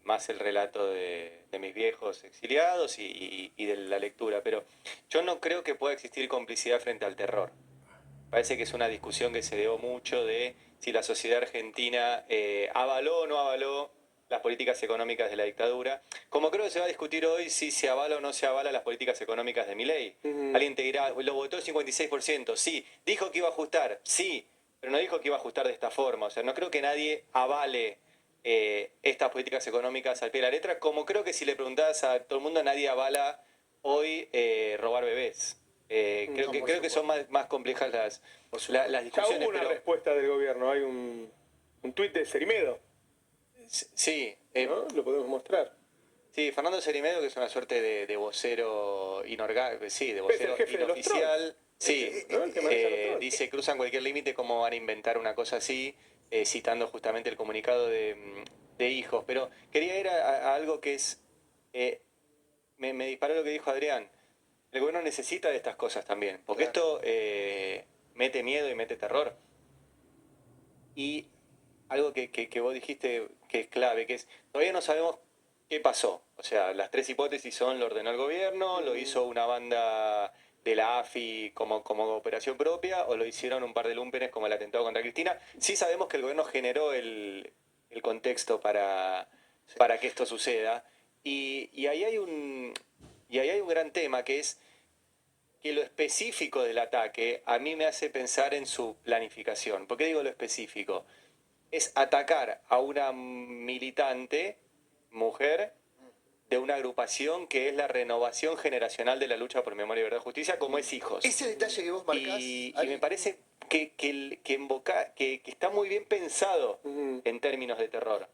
más el relato de mis viejos exiliados y de la lectura, pero yo no creo que pueda existir complicidad frente al terror. Parece que es una discusión que se dio mucho de si la sociedad argentina avaló o no avaló las políticas económicas de la dictadura. Como creo que se va a discutir hoy si se avala o no se avala las políticas económicas de Milei. Alguien te dirá, lo votó el 56%, sí. Dijo que iba a ajustar, sí, pero no dijo que iba a ajustar de esta forma. O sea, no creo que nadie avale estas políticas económicas al pie de la letra, como creo que si le preguntás a todo el mundo, nadie avala hoy robar bebés. No, por Creo que son supuesto. más complejas Por supuesto. las Ya discusiones, hubo una pero respuesta del gobierno, hay un tuit de Cerimedo, sí, ¿no? Lo podemos mostrar. sí, Fernando Cerimedo, que es una suerte de vocero sí, de Es el vocero jefe de los inoficial, sí, ¿no? El que maneja los trolls. dice cruzan cualquier límite, cómo van a inventar una cosa así, citando justamente el comunicado de hijos. Pero quería ir a algo que es, eh, me disparó lo que dijo Adrián. El gobierno necesita de estas cosas también, porque Claro. esto mete miedo y mete terror. Y algo que vos dijiste que es clave, que es, todavía no sabemos qué pasó. O sea, las tres hipótesis son, lo ordenó el gobierno, lo hizo una banda de la AFI como operación propia, o lo hicieron un par de lúmpenes como el atentado contra Cristina. Sí sabemos que el gobierno generó el contexto para que esto suceda. Y ahí hay y ahí hay un gran tema que es que lo específico del ataque a mí me hace pensar en su planificación. ¿Por qué digo lo específico? Es atacar a una militante, mujer, de una agrupación que es la renovación generacional de la lucha por memoria, verdad y justicia, como es Hijos. Ese detalle que vos marcás, Y me parece que está muy bien pensado en términos de terror.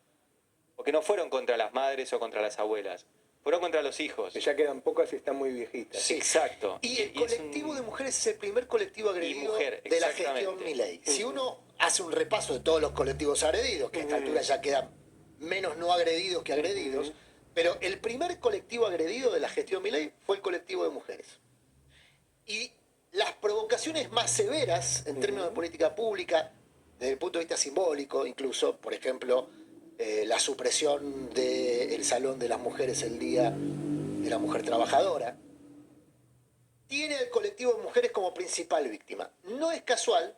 Porque no fueron contra las madres o contra las abuelas, fueron contra los hijos. Que ya quedan pocas y están muy viejitas. Sí. Exacto. Y el es colectivo un- de mujeres es el primer colectivo agredido mujer, de la exactamente. gestión Milei. Si uno hace un repaso de todos los colectivos agredidos, que a esta altura ya quedan menos no agredidos que agredidos, pero el primer colectivo agredido de la gestión Milei fue el colectivo de mujeres. Y las provocaciones más severas en términos de política pública, desde el punto de vista simbólico, incluso, por ejemplo, la supresión del Salón de las Mujeres el Día de la Mujer Trabajadora, tiene al colectivo de mujeres como principal víctima. No es casual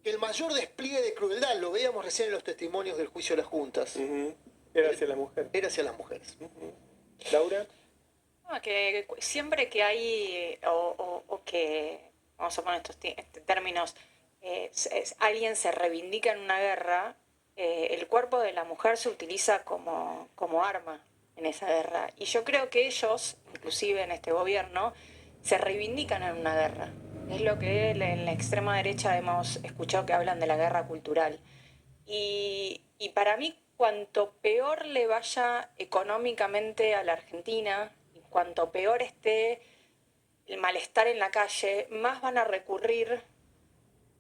que el mayor despliegue de crueldad, lo veíamos recién en los testimonios del juicio de las juntas, Era hacia la mujer. era hacia las mujeres. Laura. No, que siempre que hay, o que, vamos a poner estos términos, alguien se reivindica en una guerra, el cuerpo de la mujer se utiliza como arma en esa guerra. Y yo creo que ellos, inclusive en este gobierno, se reivindican en una guerra. Es lo que en la extrema derecha hemos escuchado que hablan de la guerra cultural. Y para mí, cuanto peor le vaya económicamente a la Argentina, y cuanto peor esté el malestar en la calle, más van a recurrir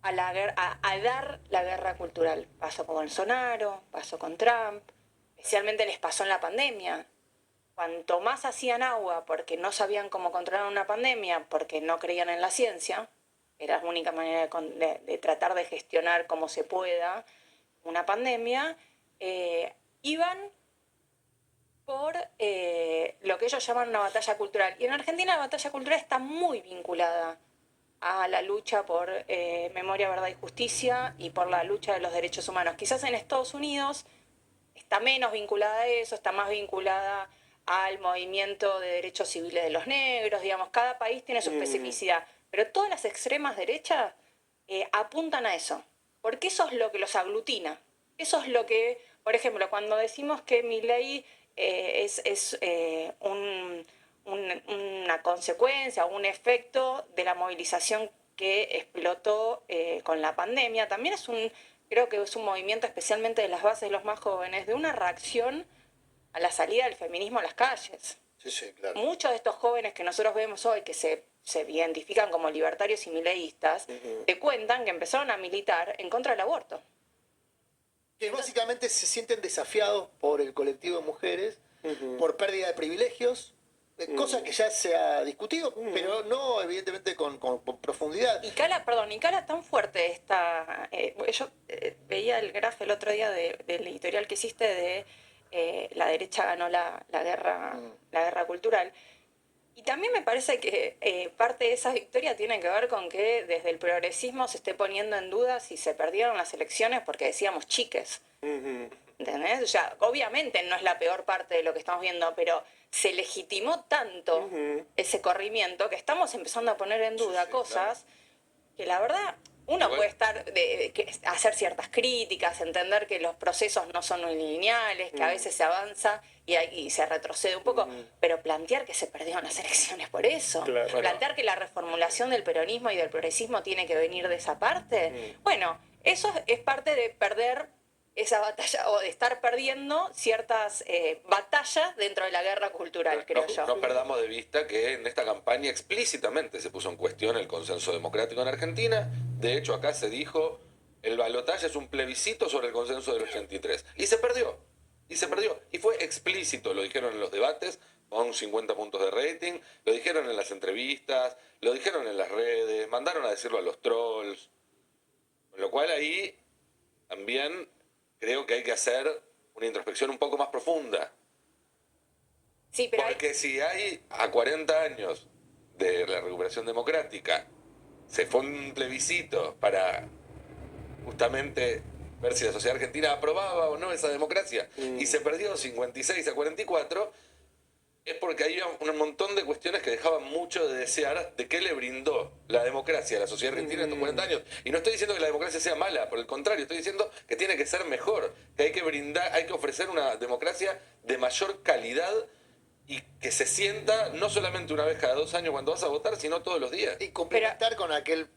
a dar la guerra cultural. Pasó con Bolsonaro, pasó con Trump, especialmente les pasó en la pandemia. Cuanto más hacían agua porque no sabían cómo controlar una pandemia, porque no creían en la ciencia, era la única manera de tratar de gestionar como se pueda una pandemia, iban por lo que ellos llaman una batalla cultural. Y en Argentina la batalla cultural está muy vinculada a la lucha por memoria, verdad y justicia y por la lucha de los derechos humanos. Quizás en Estados Unidos está menos vinculada a eso, está más vinculada al movimiento de derechos civiles de los negros, digamos, cada país tiene su especificidad, pero todas las extremas derechas apuntan a eso, porque eso es lo que los aglutina, eso es lo que, por ejemplo, cuando decimos que Milei es una consecuencia, un efecto de la movilización que explotó con la pandemia, también creo que es un movimiento especialmente de las bases de los más jóvenes, de una reacción a la salida del feminismo a las calles. Sí, sí, claro. Muchos de estos jóvenes que nosotros vemos hoy, que se identifican como libertarios y mileístas, te cuentan que empezaron a militar en contra del aborto. Que básicamente se sienten desafiados por el colectivo de mujeres, por pérdida de privilegios, Cosa que ya se ha discutido, pero no evidentemente con profundidad. Y cala tan fuerte esta... yo veía el graf el otro día del editorial que hiciste de la derecha ganó la guerra cultural. Y también me parece que parte de esa victoria tiene que ver con que desde el progresismo se esté poniendo en duda si se perdieron las elecciones porque decíamos chiques. ¿Entendés? O sea, obviamente no es la peor parte de lo que estamos viendo, pero se legitimó tanto ese corrimiento que estamos empezando a poner en duda cosas que la verdad uno puede estar hacer ciertas críticas, entender que los procesos no son lineales, que a veces se avanza y se retrocede un poco, pero plantear que se perdieron las elecciones por eso, Claro. plantear que la reformulación del peronismo y del progresismo tiene que venir de esa parte, bueno, eso es parte de perder esa batalla o de estar perdiendo ciertas batallas dentro de la guerra cultural, creo yo. No perdamos de vista que en esta campaña explícitamente se puso en cuestión el consenso democrático en Argentina. De hecho, acá se dijo, el balotaje es un plebiscito sobre el consenso del 83. Y se perdió. Y se perdió. Y fue explícito, lo dijeron en los debates, con 50 puntos de rating, lo dijeron en las entrevistas, lo dijeron en las redes, mandaron a decirlo a los trolls. Con lo cual ahí también creo que hay que hacer una introspección un poco más profunda. Sí, pero Porque si hay a 40 años de la recuperación democrática, se fue un plebiscito para justamente ver si la sociedad argentina aprobaba o no esa democracia, y se perdió 56 a 44, es porque había un montón de cuestiones que dejaban mucho de desear de qué le brindó la democracia a la sociedad argentina en estos 40 años. Y no estoy diciendo que la democracia sea mala, por el contrario, estoy diciendo que tiene que ser mejor, que hay que brindar, hay que ofrecer una democracia de mayor calidad y que se sienta no solamente una vez cada 2 años cuando vas a votar, sino todos los días. Y complementar con aquella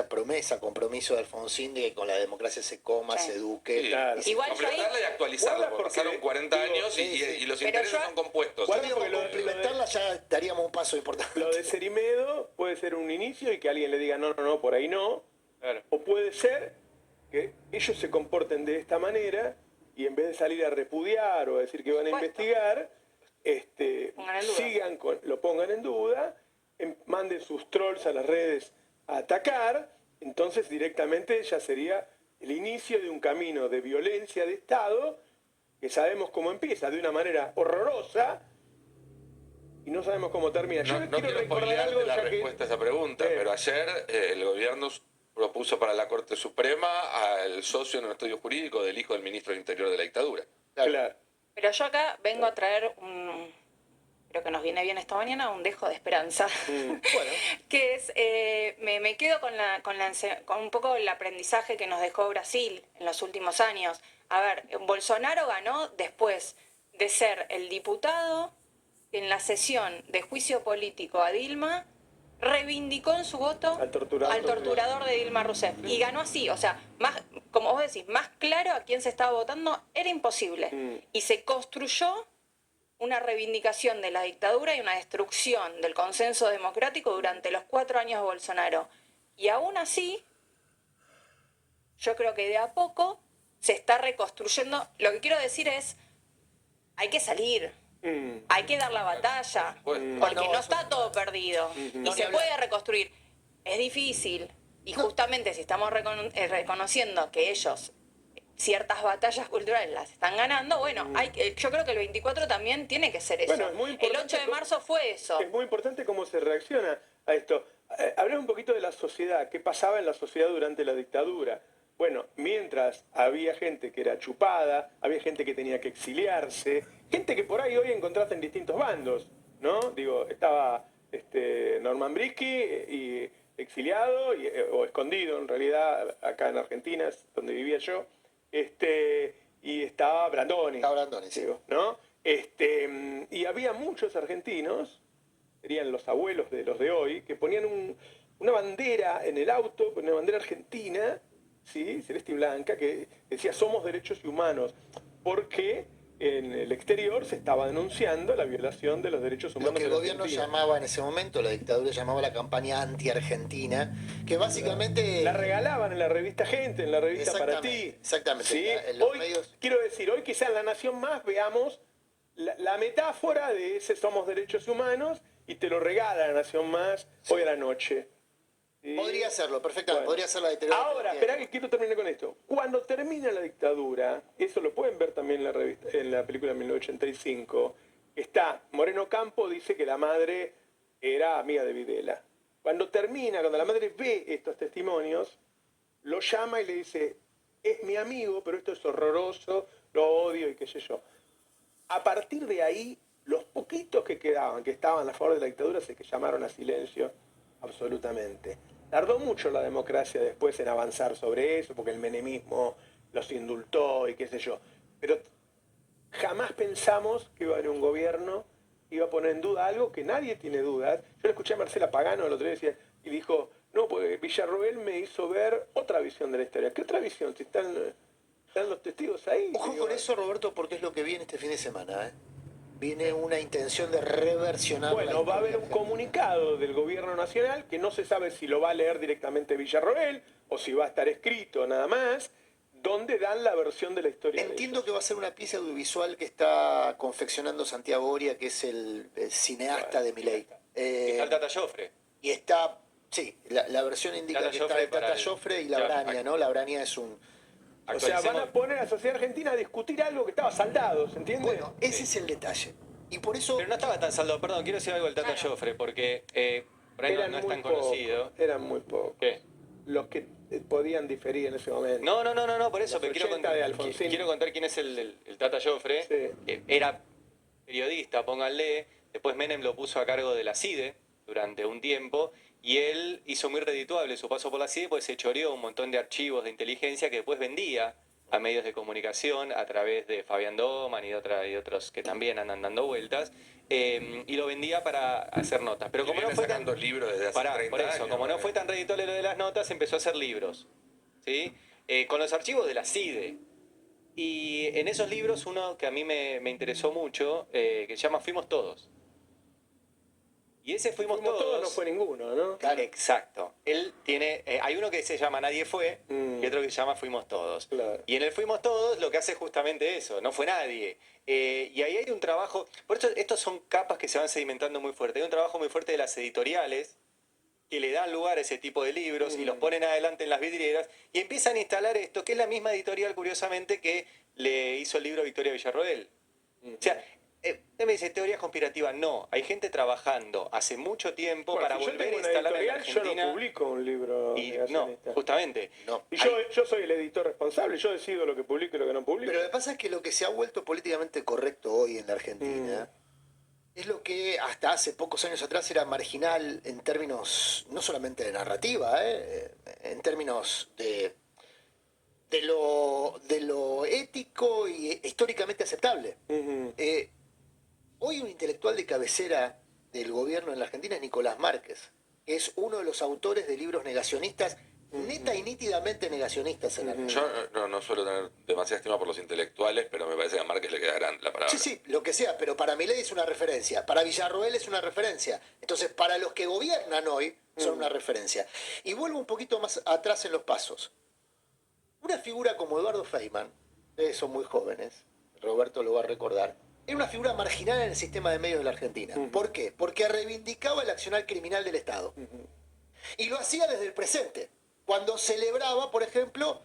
promesa, compromiso de Alfonsín de que con la democracia se coma, Sí. se eduque. Sí. Claro. Igual yo ahí- Completarla y actualizarla, Guarda porque porque pasaron 40 digo, años sí, sí. y los Pero intereses yo- son compuestos. Guarda Digo, porque con lo de- complementarla ya daríamos un paso importante. Lo de Cerimedo puede ser un inicio y que alguien le diga no, por ahí no. Claro. O puede ser que ellos se comporten de esta manera y en vez de salir a repudiar o a decir que van a Supuesto. investigar, Pongan en duda. sigan lo pongan en duda, manden sus trolls a las redes a atacar, entonces directamente ya sería el inicio de un camino de violencia de Estado que sabemos cómo empieza, de una manera horrorosa, y no sabemos cómo termina. Yo No quiero recordar spoilearte algo la ya que... respuesta a esa pregunta, pero ayer el gobierno propuso para la Corte Suprema al socio en un estudio jurídico del hijo del ministro del Interior de la dictadura. Claro. Pero yo acá vengo a traer creo que nos viene bien esta mañana, un dejo de esperanza. Bueno, Que es, me quedo con un poco el aprendizaje que nos dejó Brasil en los últimos años. A ver, Bolsonaro ganó después de ser el diputado que en la sesión de juicio político a Dilma reivindicó en su voto Al torturador. de Dilma Rousseff. Y ganó así, o sea, más, como vos decís, más claro a quién se estaba votando era imposible. Y se construyó una reivindicación de la dictadura y una destrucción del consenso democrático durante los 4 años de Bolsonaro. Y aún así, yo creo que de a poco se está reconstruyendo. Lo que quiero decir es, hay que salir, hay que dar la batalla, porque No, no está todo perdido No, y ni se hablar. puede reconstruir. Es difícil y justamente si estamos reconociendo que ellos ciertas batallas culturales las están ganando, bueno, yo creo que el 24 también tiene que ser eso. Bueno, es muy El importante 8 de marzo fue eso. Es muy importante cómo se reacciona a esto. Hablemos un poquito de la sociedad, qué pasaba en la sociedad durante la dictadura. Bueno, mientras había gente que era chupada, había gente que tenía que exiliarse, gente que por ahí hoy encontraste en distintos bandos, ¿no? Digo, estaba Norman Brisky y exiliado o escondido en realidad acá en Argentina, es donde vivía yo, y estaba Brandoni. Estaba Brandoni, sí. Digo, ¿no? Y había muchos argentinos, serían los abuelos de los de hoy, que ponían una bandera en el auto, una bandera argentina, ¿sí? Celeste y blanca, que decía somos derechos humanos, porque en el exterior se estaba denunciando la violación de los derechos humanos. lo que el en la gobierno Argentina. llamaba en ese momento, la dictadura llamaba la campaña anti-argentina, que básicamente... La regalaban en la revista Gente, en la revista Para Ti. Exactamente, ¿Sí? en los Hoy, medios... quiero decir, hoy quizá en La Nación Más veamos la metáfora de ese somos derechos humanos y te lo regala la Nación Más hoy a la noche. ¿Sí? Podría hacerlo, perfectamente. Bueno. Podría ser la editorial. Ahora, espera que quiero terminar con esto. Cuando termina la dictadura, eso lo pueden ver también en la revista, en la película de 1985, está Moreno Campo dice que la madre era amiga de Videla. Cuando la madre ve estos testimonios, lo llama y le dice, es mi amigo, pero esto es horroroso, lo odio y qué sé yo. A partir de ahí, los poquitos que quedaban, que estaban a favor de la dictadura, se que llamaron a silencio absolutamente. Tardó mucho la democracia después en avanzar sobre eso, porque el menemismo los indultó y qué sé yo. Pero jamás pensamos que iba a haber un gobierno que iba a poner en duda algo que nadie tiene dudas. Yo le escuché a Marcela Pagano el otro día y dijo, no, porque Villarroel me hizo ver otra visión de la historia. ¿Qué otra visión? Si están los testigos ahí. Ojo digo, con eso, Roberto, porque es lo que viene este fin de semana. Viene una intención de reversionar. Bueno, va a haber un comunicado del gobierno nacional que no se sabe si lo va a leer directamente Villarroel o si va a estar escrito nada más, donde dan la versión de la historia. Entiendo que va a ser una pieza audiovisual que está confeccionando Santiago Oria, que es el cineasta de Milei. Está el Tata Joffre. Y está, sí, la versión indica Tata que está Joffre el Tata para el- Joffre y la Claro, Braña, ¿no? La Braña es un... O sea, van a poner a la sociedad argentina a discutir algo que estaba saldado, ¿se entiende? Bueno, ese es el detalle. Y por eso... Pero no estaba tan saldado, perdón, quiero decir algo del Tata Claro. Joffre, porque por ahí no es muy tan conocido. pocos, eran muy pocos. ¿Qué? Los que podían diferir en ese momento. No, por eso, Los pero quiero 80 de Alfonsín. quiero contar quién es el Tata Joffre. Sí. Era periodista, pónganle, después Menem lo puso a cargo de la CIDE durante un tiempo, y él hizo muy redituable su paso por la CIDE, pues se choreó un montón de archivos de inteligencia que después vendía a medios de comunicación a través de Fabián Doman y otros que también andan dando vueltas, y lo vendía para hacer notas. Pero Y como no viene fue tan... sacando libros desde hace Pará, 30 por eso, años, como no ¿no? fue tan redituable lo de las notas, empezó a hacer libros, ¿sí? Con los archivos de la CIDE. Y en esos libros uno que a mí me interesó mucho, que se llama Fuimos Todos. Y ese Fuimos Todos... no fue ninguno, ¿no? Claro. Exacto. Él tiene... hay uno que se llama Nadie Fue y otro que se llama Fuimos Todos. Claro. Y en el Fuimos Todos lo que hace es justamente eso, no fue nadie. Y ahí hay un trabajo... Por eso estos son capas que se van sedimentando muy fuerte. Hay un trabajo muy fuerte de las editoriales que le dan lugar a ese tipo de libros y los ponen adelante en las vidrieras y empiezan a instalar esto, que es la misma editorial, curiosamente, que le hizo el libro a Victoria Villarroel. O sea, usted me dice teoría conspirativa. No, hay gente trabajando hace mucho tiempo Bueno, para si yo volver tengo a una instalar en la editorial, yo Argentina. no publico un libro Y no, negacionista. justamente. No. Y yo soy el editor responsable, yo decido lo que publico y lo que no publico. Pero lo que pasa es que lo que se ha vuelto políticamente correcto hoy en la Argentina es lo que hasta hace pocos años atrás era marginal en términos no solamente de narrativa, en términos de lo ético y históricamente aceptable. Hoy un intelectual de cabecera del gobierno en la Argentina es Nicolás Márquez, que es uno de los autores de libros negacionistas, neta y nítidamente negacionistas en la Argentina. Yo no suelo tener demasiada estima por los intelectuales, pero me parece que a Márquez le queda grande la palabra. Sí, sí, lo que sea, pero para Milei es una referencia, para Villarroel es una referencia. Entonces, para los que gobiernan hoy, son una referencia. Y vuelvo un poquito más atrás en los pasos. Una figura como Eduardo Feynman, ustedes son muy jóvenes, Roberto lo va a recordar, era una figura marginal en el sistema de medios de la Argentina. ¿Por qué? Porque reivindicaba el accionar criminal del Estado. Y lo hacía desde el presente, cuando celebraba, por ejemplo,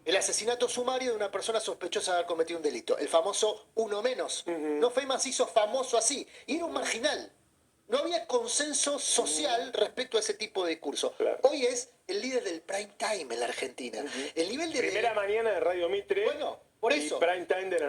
el asesinato sumario de una persona sospechosa de haber cometido un delito, el famoso uno menos. No, Feynman se hizo famoso así, y era un marginal. No había consenso social respecto a ese tipo de discurso. Claro. Hoy es el líder del prime time en la Argentina. El nivel de... Primera mañana de Radio Mitre. Bueno, por y eso. prime time de la